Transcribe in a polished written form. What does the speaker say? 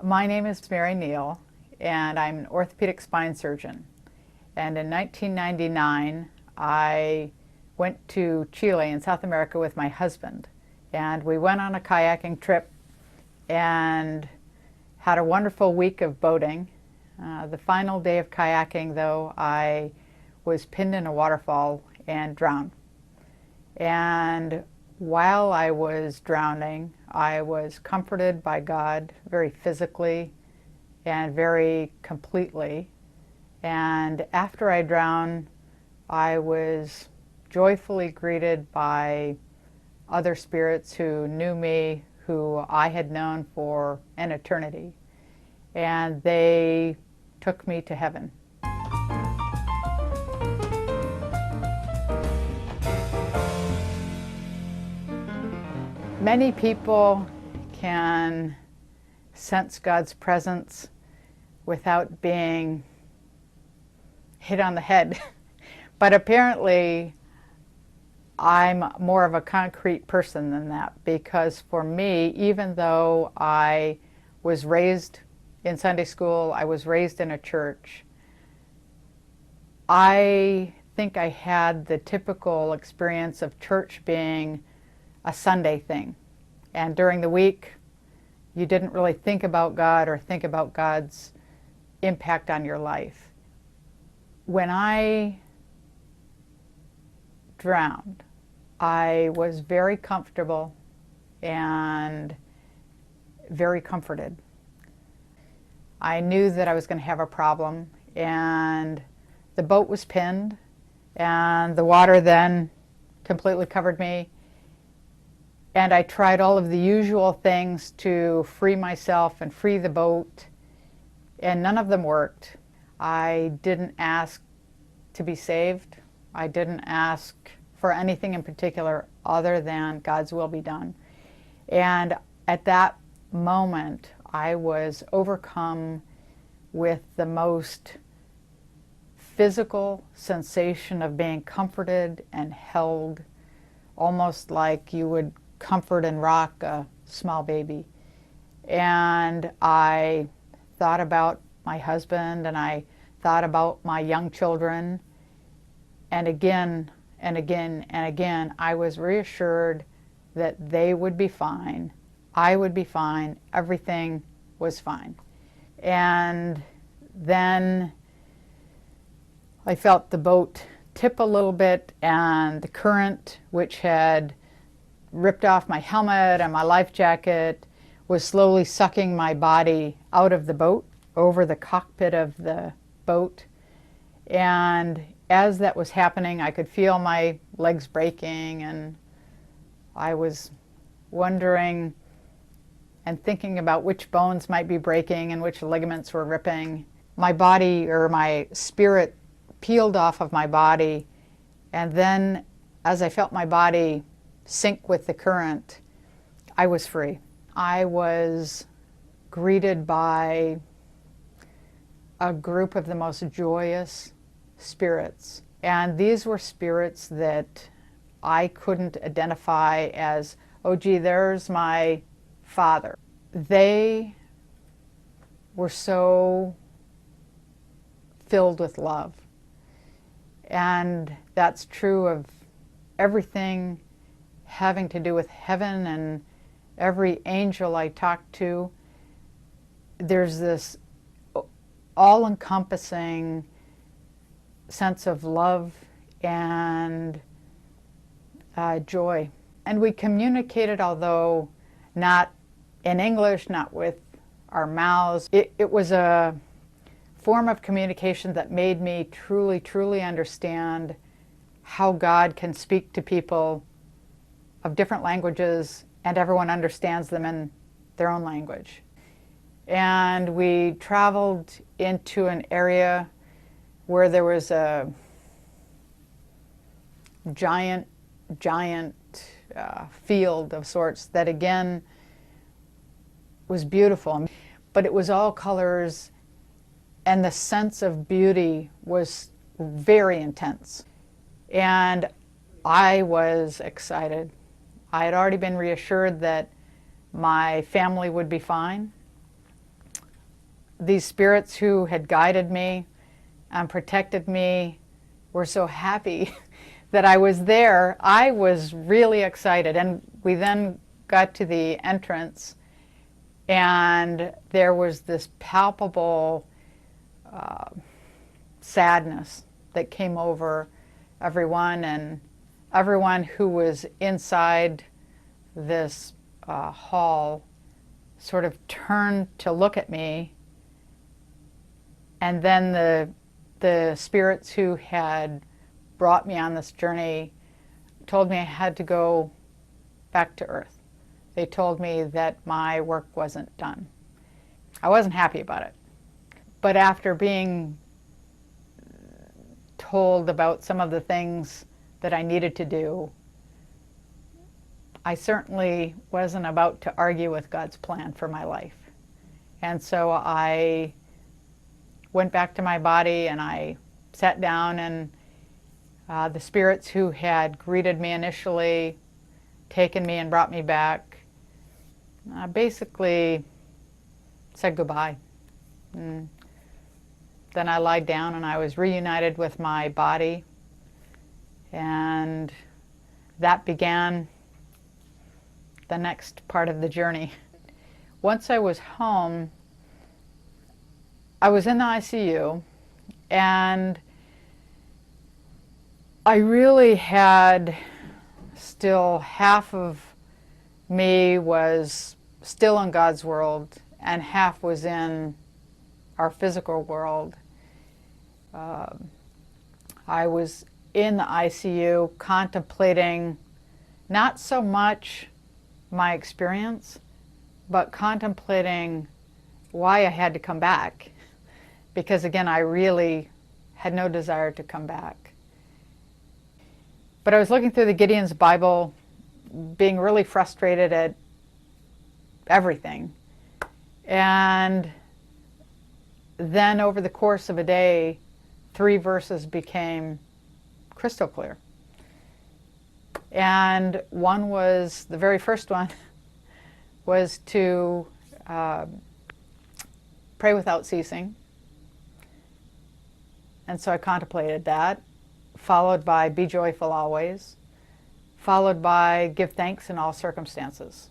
My name is Mary Neal, and I'm an orthopedic spine surgeon. And in 1999, I went to Chile in South America with my husband. And we went on a kayaking trip and had a wonderful week of boating. The final day of kayaking, though, I was pinned in a waterfall and drowned. And while I was drowning, I was comforted by God very physically and very completely. And after I drowned, I was joyfully greeted by other spirits who knew me, who I had known for an eternity. And they took me to heaven. Many people can sense God's presence without being hit on the head. But apparently, I'm more of a concrete person than that, because for me, even though I was raised in Sunday school, I was raised in a church, I think I had the typical experience of church being a Sunday thing. And during the week, you didn't really think about God or think about God's impact on your life. When I drowned, I was very comfortable and very comforted. I knew that I was going to have a problem, and the boat was pinned, and the water then completely covered me. And I tried all of the usual things to free myself and free the boat, and none of them worked. I didn't ask to be saved. I didn't ask for anything in particular other than God's will be done. And at that moment, I was overcome with the most physical sensation of being comforted and held, almost like you would comfort and rock a small baby. And I thought about my husband, and I thought about my young children, and again and again and again, I was reassured that they would be fine, I would be fine, everything was fine. And then I felt the boat tip a little bit, and the current, which had ripped off my helmet and my life jacket, was slowly sucking my body out of the boat, over the cockpit of the boat. And as that was happening, I could feel my legs breaking, and I was wondering and thinking about which bones might be breaking and which ligaments were ripping. My body, or my spirit, peeled off of my body, and then as I felt my body sink with the current, I was free. I was greeted by a group of the most joyous spirits. And these were spirits that I couldn't identify as, oh gee, there's my father. They were so filled with love. And that's true of everything having to do with heaven, and every angel I talked to. There's this all-encompassing sense of love and joy. And we communicated, although not in English, not with our mouths. It was a form of communication that made me truly, truly understand how God can speak to people of different languages, and everyone understands them in their own language. And we traveled into an area where there was a giant field of sorts that again was beautiful, but it was all colors, and the sense of beauty was very intense. And I was excited. I had already been reassured that my family would be fine. these spirits who had guided me and protected me were so happy that I was there. I was really excited. And we then got to the entrance, and there was this palpable sadness that came over everyone, and everyone who was inside this hall sort of turned to look at me, and then the spirits who had brought me on this journey told me I had to go back to Earth. They told me that my work wasn't done. I wasn't happy about it. But after being told about some of the things that I needed to do, I certainly wasn't about to argue with God's plan for my life. And so I went back to my body and I sat down, and the spirits who had greeted me initially, taken me and brought me back, basically said goodbye. And then I lied down and I was reunited with my body, and that began the next part of the journey. Once I was home, I was in the ICU, and I really had still half of me was still in God's world and half was in our physical world. I was in the ICU contemplating not so much my experience, but contemplating why I had to come back. Because again, I really had no desire to come back. But I was looking through the Gideon's Bible, being really frustrated at everything. And then over the course of a day, 3 verses became crystal clear. And one was, the very first one, was to pray without ceasing. And so I contemplated that, followed by be joyful always, followed by give thanks in all circumstances.